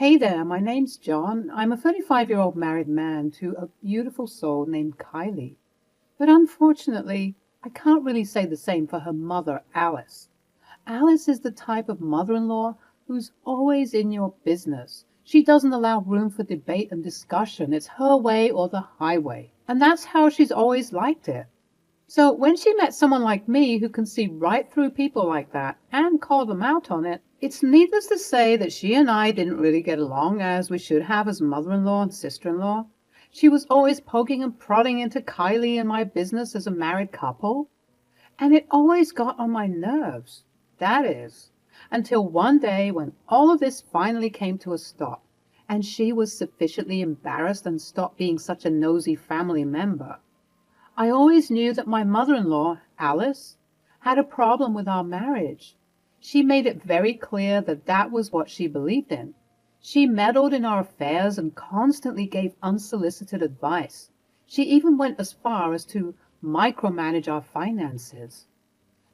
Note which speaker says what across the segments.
Speaker 1: Hey there, my name's John. I'm a 35-year-old married man to a beautiful soul named Kylie. But unfortunately, I can't really say the same for her mother, Alice. Alice is the type of mother-in-law who's always in your business. She doesn't allow room for debate and discussion. It's her way or the highway. And that's how she's always liked it. So when she met someone like me who can see right through people like that and call them out on it, it's needless to say that she and I didn't really get along as we should have as mother-in-law and sister-in-law. She was always poking and prodding into Kylie and my business as a married couple. And it always got on my nerves. That is, until one day when all of this finally came to a stop, and she was sufficiently embarrassed and stopped being such a nosy family member. I always knew that my mother-in-law, Alice, had a problem with our marriage. She made it very clear that that was what she believed in. She meddled in our affairs and constantly gave unsolicited advice. She even went as far as to micromanage our finances.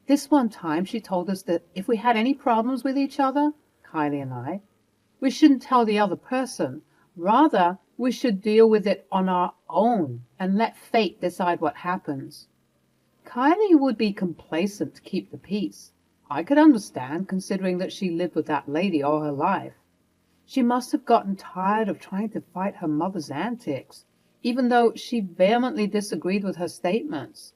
Speaker 1: This one time she told us that if we had any problems with each other, Kylie and I, we shouldn't tell the other person. Rather, we should deal with it on our own and let fate decide what happens. Kylie would be complacent to keep the peace. I could understand, considering that she lived with that lady all her life. She must have gotten tired of trying to fight her mother's antics, even though she vehemently disagreed with her statements.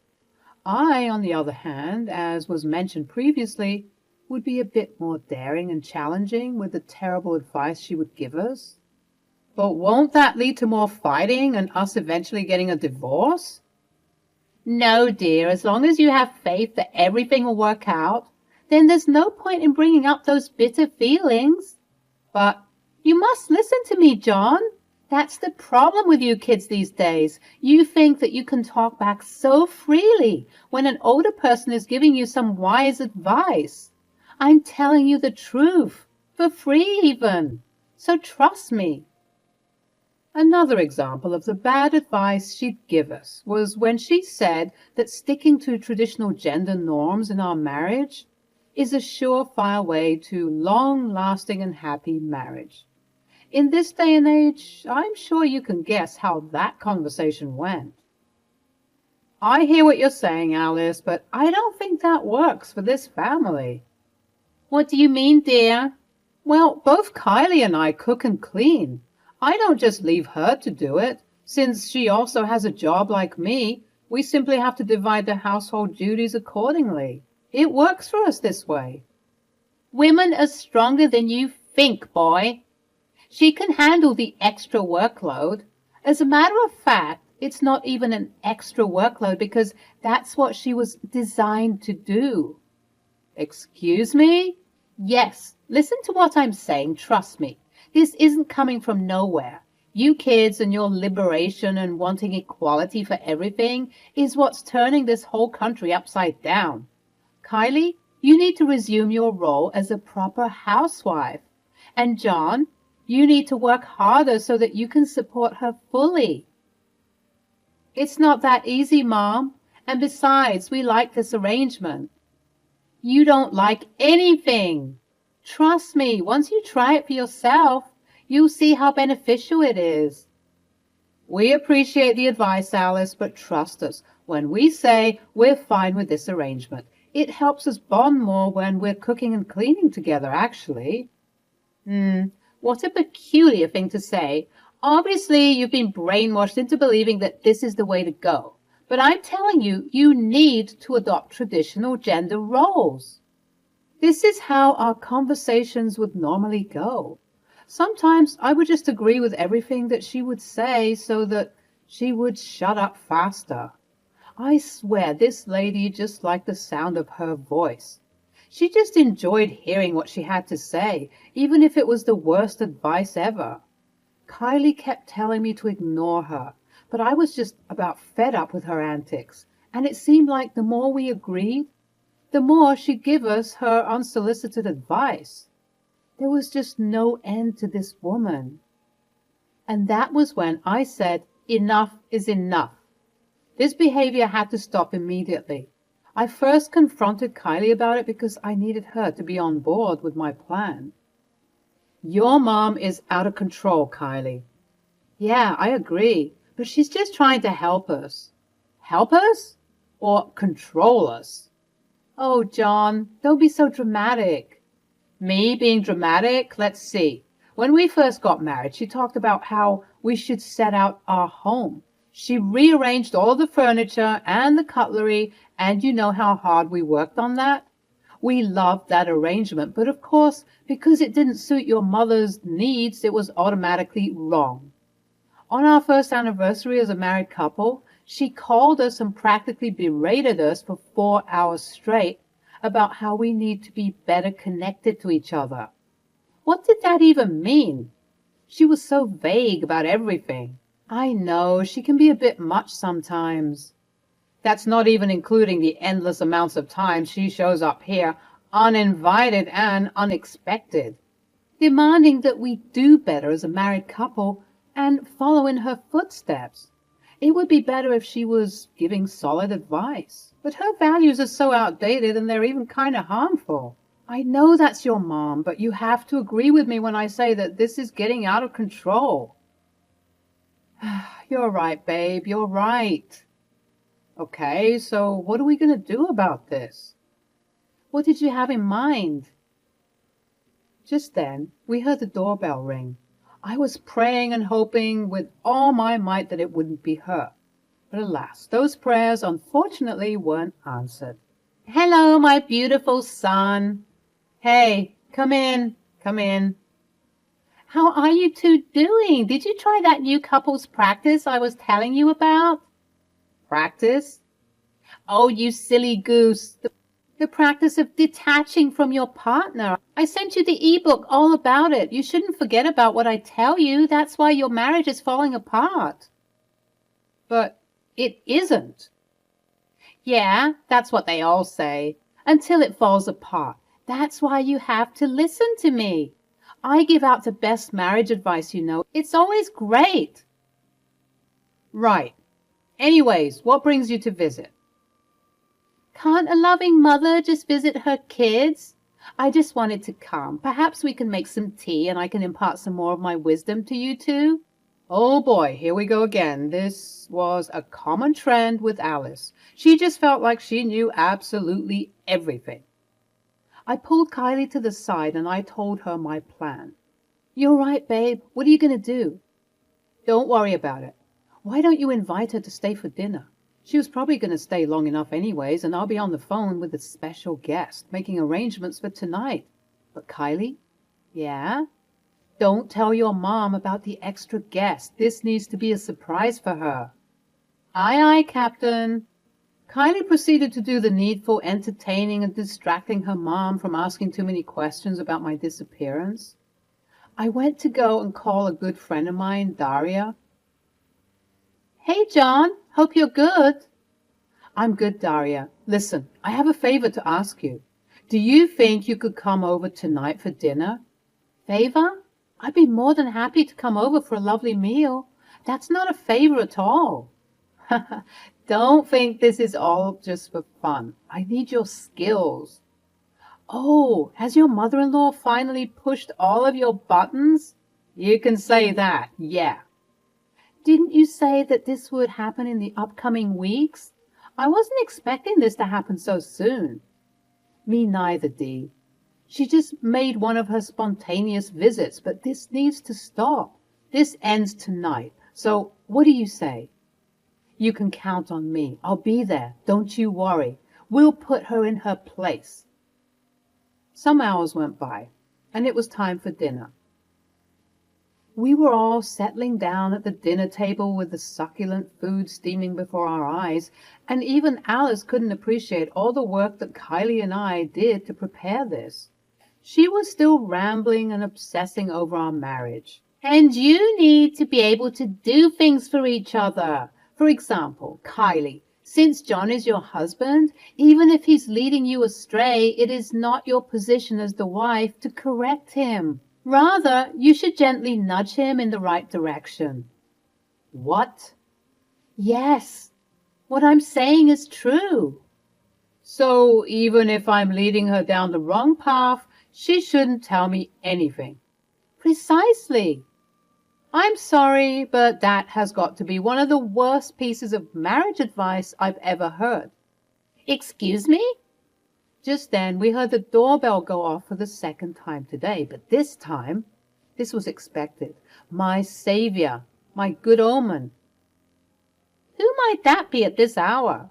Speaker 1: I, on the other hand, as was mentioned previously, would be a bit more daring and challenging with the terrible advice she would give us. But won't that lead to more fighting and us eventually getting a divorce? No, dear, as long as you have faith that everything will work out, then there's no point in bringing up those bitter feelings. But you must listen to me, John. That's the problem with you kids these days. You think that you can talk back so freely when an older person is giving you some wise advice. I'm telling you the truth, for free even. So trust me. Another example of the bad advice she'd give us was when she said that sticking to traditional gender norms in our marriage is a surefire way to long-lasting and happy marriage. In this day and age, I'm sure you can guess how that conversation went. I hear what you're saying, Alice, but I don't think that works for this family. What do you mean, dear? Well, both Kylie and I cook and clean. I don't just leave her to do it. Since she also has a job like me, we simply have to divide the household duties accordingly. It works for us this way. Women are stronger than you think, boy. She can handle the extra workload. As a matter of fact, it's not even an extra workload because that's what she was designed to do. Excuse me? Yes, listen to what I'm saying, trust me. This isn't coming from nowhere. You kids and your liberation and wanting equality for everything is what's turning this whole country upside down. Kylie, you need to resume your role as a proper housewife. And John, you need to work harder so that you can support her fully. It's not that easy, Mom. And besides, we like this arrangement. You don't like anything. Trust me, once you try it for yourself, you'll see how beneficial it is. We appreciate the advice, Alice, but trust us. When we say we're fine with this arrangement, it helps us bond more when we're cooking and cleaning together, actually. What a peculiar thing to say. Obviously, you've been brainwashed into believing that this is the way to go. But I'm telling you, you need to adopt traditional gender roles. This is how our conversations would normally go. Sometimes I would just agree with everything that she would say so that she would shut up faster. I swear this lady just liked the sound of her voice. She just enjoyed hearing what she had to say, even if it was the worst advice ever. Kylie kept telling me to ignore her, but I was just about fed up with her antics, and it seemed like the more we agreed, the more she'd give us her unsolicited advice. There was just no end to this woman. And that was when I said, enough is enough. This behavior had to stop immediately. I first confronted Kylie about it because I needed her to be on board with my plan. Your mom is out of control, Kylie. Yeah, I agree, but she's just trying to help us. Help us? Or control us? Oh, John, don't be so dramatic. Me being dramatic? Let's see. When we first got married, she talked about how we should set out our home. She rearranged all the furniture and the cutlery, and you know how hard we worked on that? We loved that arrangement, but of course, because it didn't suit your mother's needs, it was automatically wrong. On our first anniversary as a married couple, she called us and practically berated us for 4 hours straight about how we need to be better connected to each other. What did that even mean? She was so vague about everything. I know, she can be a bit much sometimes. That's not even including the endless amounts of times she shows up here, uninvited and unexpected, demanding that we do better as a married couple and follow in her footsteps. It would be better if she was giving solid advice, but her values are so outdated and they're even kind of harmful. I know that's your mom, but you have to agree with me when I say that this is getting out of control. You're right, babe, you're right. Okay, so what are we going to do about this? What did you have in mind? Just then, we heard the doorbell ring. I was praying and hoping with all my might that it wouldn't be her. But alas, those prayers unfortunately weren't answered. Hello, my beautiful son. Hey, come in, come in. How are you two doing? Did you try that new couples practice I was telling you about? Practice? Oh, you silly goose. The practice of detaching from your partner. I sent you the ebook all about it. You shouldn't forget about what I tell you. That's why your marriage is falling apart. But it isn't. Yeah, that's what they all say. Until it falls apart. That's why you have to listen to me. I give out the best marriage advice, you know. It's always great. Right. Anyways, what brings you to visit? Can't a loving mother just visit her kids? I just wanted to come. Perhaps we can make some tea and I can impart some more of my wisdom to you two. Oh boy, here we go again. This was a common trend with Alice. She just felt like she knew absolutely everything. I pulled Kylie to the side and I told her my plan. You're right, babe. What are you going to do? Don't worry about it. Why don't you invite her to stay for dinner? She was probably going to stay long enough anyways, and I'll be on the phone with a special guest, making arrangements for tonight. But Kylie? Yeah? Don't tell your mom about the extra guest. This needs to be a surprise for her. Aye, aye, Captain. Kylie proceeded to do the needful entertaining and distracting her mom from asking too many questions about my disappearance. I went to go and call a good friend of mine, Daria. Hey, John. Hope you're good. I'm good, Daria. Listen, I have a favor to ask you. Do you think you could come over tonight for dinner? Favor? I'd be more than happy to come over for a lovely meal. That's not a favor at all. Don't think this is all just for fun. I need your skills. Oh, has your mother-in-law finally pushed all of your buttons? You can say that, yeah. Didn't you say that this would happen in the upcoming weeks? I wasn't expecting this to happen so soon. Me neither, Dee. She just made one of her spontaneous visits, but this needs to stop. This ends tonight. So what do you say? You can count on me. I'll be there. Don't you worry. We'll put her in her place. Some hours went by, and it was time for dinner. We were all settling down at the dinner table with the succulent food steaming before our eyes, and even Alice couldn't appreciate all the work that Kylie and I did to prepare this. She was still rambling and obsessing over our marriage. And you need to be able to do things for each other. For example, Kylie, since John is your husband, even if he's leading you astray, it is not your position as the wife to correct him. Rather, you should gently nudge him in the right direction. What? Yes, what I'm saying is true. So even if I'm leading her down the wrong path, she shouldn't tell me anything. Precisely. I'm sorry, but that has got to be one of the worst pieces of marriage advice I've ever heard.
Speaker 2: Excuse me?
Speaker 1: Just then we heard the doorbell go off for the second time today, but this time, this was expected. My savior, my good omen.
Speaker 2: Who might that be at this hour?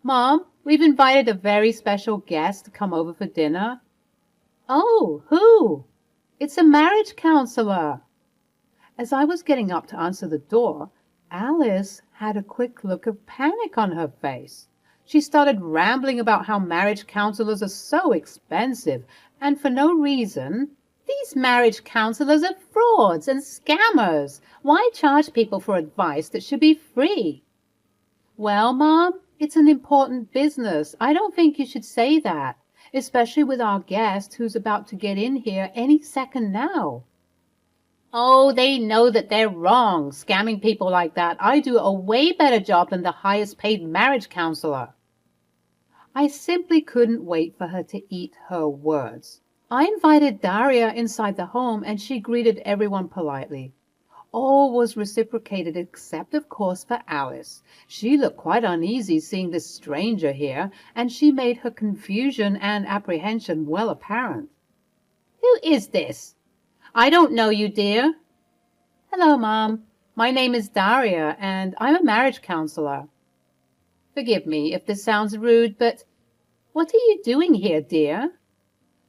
Speaker 1: Mom, we've invited a very special guest to come over for dinner.
Speaker 2: Oh, who?
Speaker 1: It's a marriage counselor. As I was getting up to answer the door, Alice had a quick look of panic on her face. She started rambling about how marriage counselors are so expensive, and for no reason.
Speaker 2: These marriage counselors are frauds and scammers. Why charge people for advice that should be free?
Speaker 1: Well, Mom, it's an important business. I don't think you should say that, especially with our guest who's about to get in here any second now.
Speaker 2: Oh, they know that they're wrong, scamming people like that. I do a way better job than the highest paid marriage counselor.
Speaker 1: I simply couldn't wait for her to eat her words. I invited Daria inside the home and she greeted everyone politely. All was reciprocated except, of course, for Alice. She looked quite uneasy seeing this stranger here, and she made her confusion and apprehension well apparent.
Speaker 2: Who is this? I don't know you, dear.
Speaker 1: Hello, Mom. My name is Daria, and I'm a marriage counselor. Forgive me if this sounds rude, but
Speaker 2: what are you doing here, dear?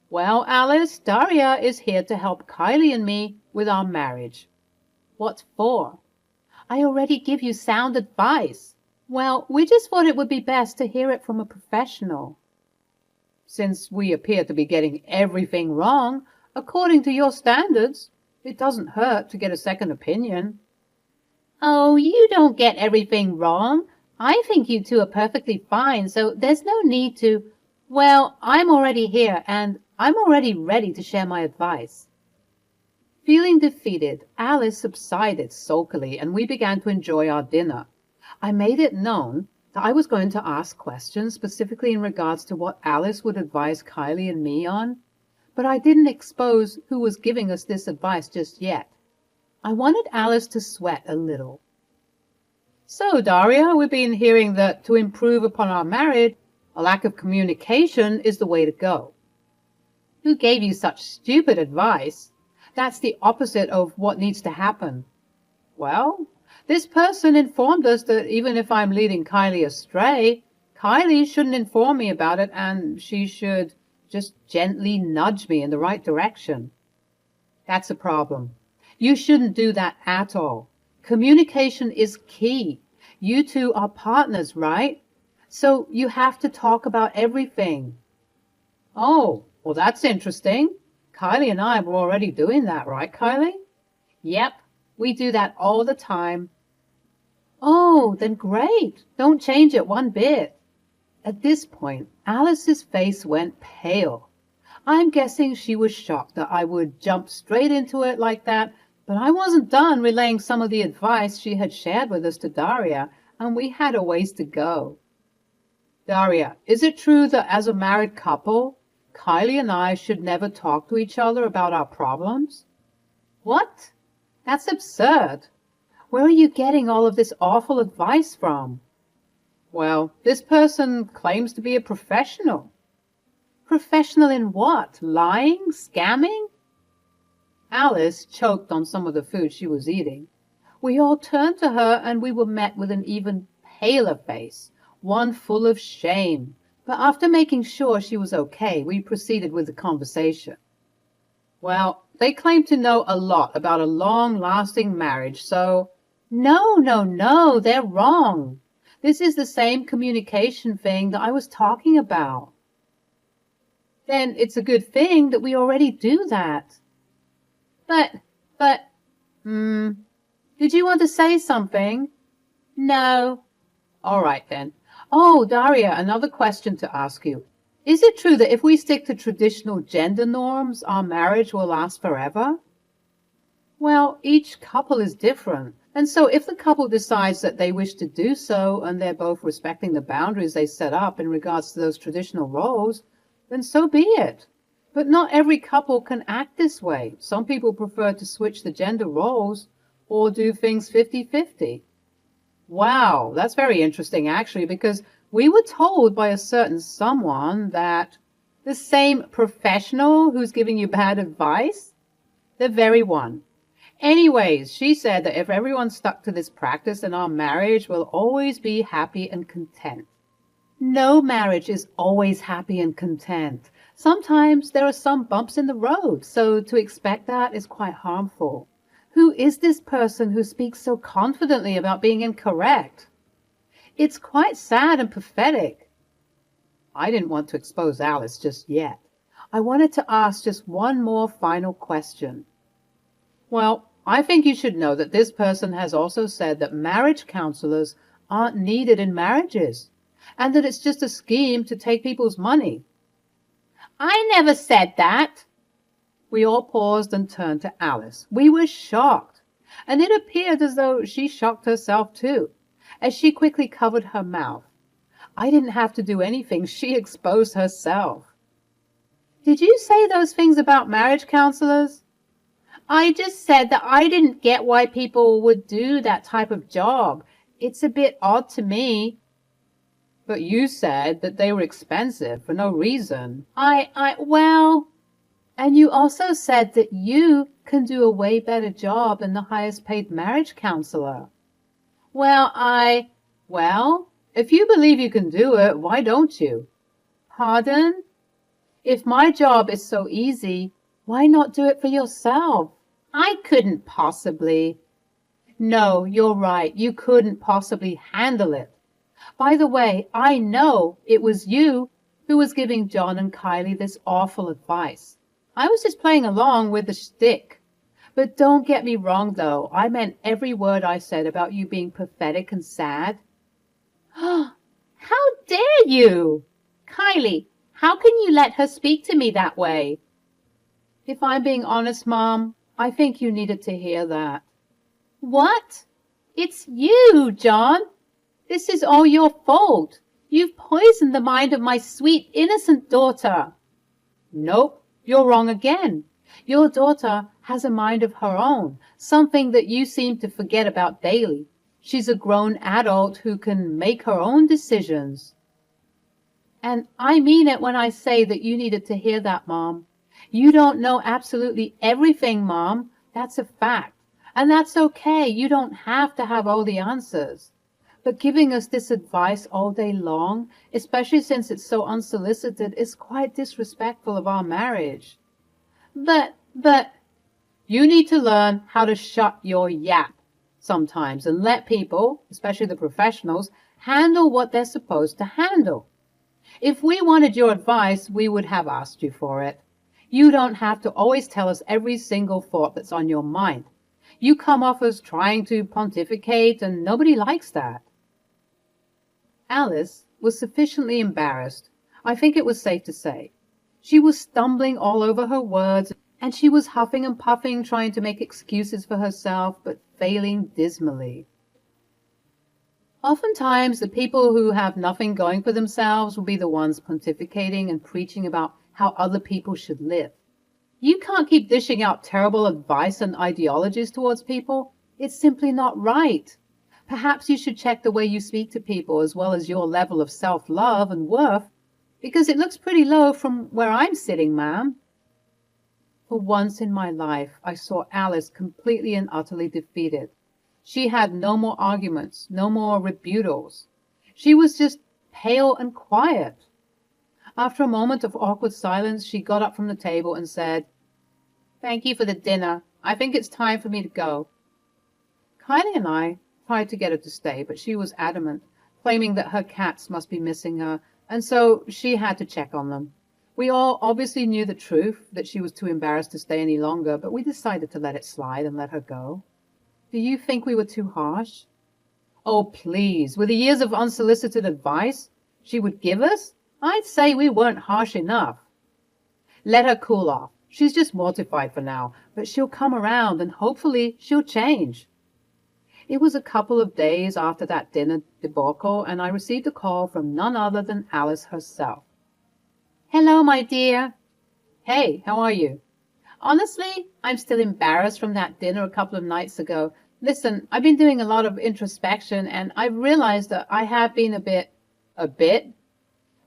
Speaker 1: Well, Alice, Daria is here to help Kylie and me with our marriage.
Speaker 2: What for? I already give you sound advice.
Speaker 1: Well, we just thought it would be best to hear it from a professional. Since we appear to be getting everything wrong, according to your standards, it doesn't hurt to get a second opinion.
Speaker 2: Oh, you don't get everything wrong. I think you two are perfectly fine, so there's no need to.
Speaker 1: Well, I'm already here, and I'm already ready to share my advice. Feeling defeated, Alice subsided sulkily, and we began to enjoy our dinner. I made it known that I was going to ask questions specifically in regards to what Alice would advise Kylie and me on, but I didn't expose who was giving us this advice just yet. I wanted Alice to sweat a little. So, Daria, we've been hearing that to improve upon our marriage, a lack of communication is the way to go. Who gave you such stupid advice? That's the opposite of what needs to happen. Well, this person informed us that even if I'm leading Kylie astray, Kylie shouldn't inform me about it and she should just gently nudge me in the right direction. That's a problem. You shouldn't do that at all. Communication is key. You two are partners, right? So you have to talk about everything. Oh, well, that's interesting. Kylie and I were already doing that, right, Kylie? Yep, we do that all the time. Oh, then great. Don't change it one bit. At this point, Alice's face went pale. I'm guessing she was shocked that I would jump straight into it like that, but I wasn't done relaying some of the advice she had shared with us to Daria, and we had a ways to go. Daria, is it true that as a married couple, Kylie and I should never talk to each other about our problems? What? That's absurd. Where are you getting all of this awful advice from? Well, this person claims to be a professional. Professional in what? Lying? Scamming? Alice choked on some of the food she was eating. We all turned to her and we were met with an even paler face, one full of shame. But after making sure she was okay, we proceeded with the conversation. Well, they claim to know a lot about a long-lasting marriage, so... No, they're wrong. This is the same communication thing that I was talking about. Then it's a good thing that we already do that. But, did you want to say something?
Speaker 2: No.
Speaker 1: All right then. Oh, Daria, another question to ask you. Is it true that if we stick to traditional gender norms, our marriage will last forever? Well, each couple is different. And so if the couple decides that they wish to do so and they're both respecting the boundaries they set up in regards to those traditional roles, then so be it. But not every couple can act this way. Some people prefer to switch the gender roles or do things 50-50. Wow, that's very interesting actually, because we were told by a certain someone that the same professional who's giving you bad advice, the very one. Anyways, she said that if everyone stuck to this practice, then our marriage will always be happy and content. No marriage is always happy and content. Sometimes there are some bumps in the road, so to expect that is quite harmful. Who is this person who speaks so confidently about being incorrect? It's quite sad and pathetic. I didn't want to expose Alice just yet. I wanted to ask just one more final question. Well, I think you should know that this person has also said that marriage counselors aren't needed in marriages, and that it's just a scheme to take people's money.
Speaker 2: I never said that.
Speaker 1: We all paused and turned to Alice. We were shocked, and it appeared as though she shocked herself too, as she quickly covered her mouth. I didn't have to do anything. She exposed herself. Did you say those things about marriage counselors?
Speaker 2: I just said that I didn't get why people would do that type of job. It's a bit odd to me.
Speaker 1: But you said that they were expensive for no reason.
Speaker 2: Well... And you also said that you can do a way better job than the highest paid marriage counselor.
Speaker 1: Well, if you believe you can do it, why don't you?
Speaker 2: Pardon?
Speaker 1: If my job is so easy, why not do it for yourself?
Speaker 2: I couldn't possibly.
Speaker 1: No, you're right. You couldn't possibly handle it. By the way, I know it was you who was giving John and Kylie this awful advice. I was just playing along with the shtick. But don't get me wrong, though. I meant every word I said about you being pathetic and sad.
Speaker 2: How dare you? Kylie, how can you let her speak to me that way?
Speaker 1: If I'm being honest, Mom, I think you needed to hear that.
Speaker 2: What? It's you, John. This is all your fault. You've poisoned the mind of my sweet, innocent daughter.
Speaker 1: Nope. You're wrong again. Your daughter has a mind of her own, something that you seem to forget about daily. She's a grown adult who can make her own decisions. And I mean it when I say that you needed to hear that, Mom. You don't know absolutely everything, Mom. That's a fact. And that's okay. You don't have to have all the answers. But giving us this advice all day long, especially since it's so unsolicited, is quite disrespectful of our marriage.
Speaker 2: But...
Speaker 1: You need to learn how to shut your yap sometimes and let people, especially the professionals, handle what they're supposed to handle. If we wanted your advice, we would have asked you for it. You don't have to always tell us every single thought that's on your mind. You come off as trying to pontificate, and nobody likes that. Alice was sufficiently embarrassed, I think it was safe to say. She was stumbling all over her words, and she was huffing and puffing, trying to make excuses for herself, but failing dismally. Oftentimes, the people who have nothing going for themselves will be the ones pontificating and preaching about how other people should live. You can't keep dishing out terrible advice and ideologies towards people. It's simply not right. Perhaps you should check the way you speak to people as well as your level of self-love and worth, because it looks pretty low from where I'm sitting, ma'am. For once in my life, I saw Alice completely and utterly defeated. She had no more arguments, no more rebuttals. She was just pale and quiet. After a moment of awkward silence, she got up from the table and said, "Thank you for the dinner. I think it's time for me to go." Kylie and I tried to get her to stay, but she was adamant, claiming that her cats must be missing her, and so she had to check on them. We all obviously knew the truth, that she was too embarrassed to stay any longer, but we decided to let it slide and let her go. Do you think we were too harsh? Oh, please, with the years of unsolicited advice she would give us, I'd say we weren't harsh enough. Let her cool off. She's just mortified for now, but she'll come around and hopefully she'll change. It was a couple of days after that dinner debacle, and I received a call from none other than Alice herself.
Speaker 2: "Hello, my dear."
Speaker 1: Hey, how are you? Honestly, I'm still embarrassed from that dinner a couple of nights ago. Listen, I've been doing a lot of introspection and I've realized that I have been a bit?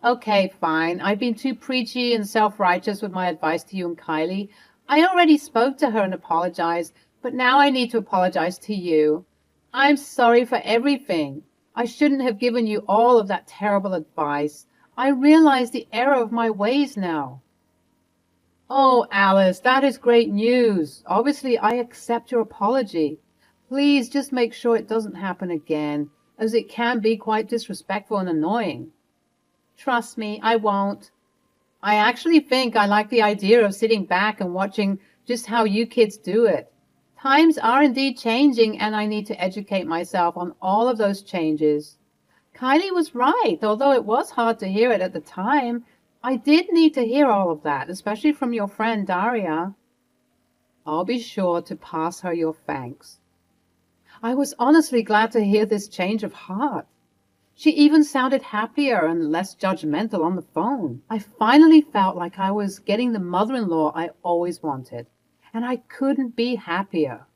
Speaker 1: Okay, fine. I've been too preachy and self-righteous with my advice to you and Kylie. I already spoke to her and apologized, but now I need to apologize to you. I'm sorry for everything. I shouldn't have given you all of that terrible advice. I realize the error of my ways now. Oh, Alice, that is great news. Obviously, I accept your apology. Please just make sure it doesn't happen again, as it can be quite disrespectful and annoying. Trust me, I won't. I actually think I like the idea of sitting back and watching just how you kids do it. Times are indeed changing, and I need to educate myself on all of those changes. Kylie was right, although it was hard to hear it at the time. I did need to hear all of that, especially from your friend Daria. I'll be sure to pass her your thanks. I was honestly glad to hear this change of heart. She even sounded happier and less judgmental on the phone. I finally felt like I was getting the mother-in-law I always wanted, and I couldn't be happier.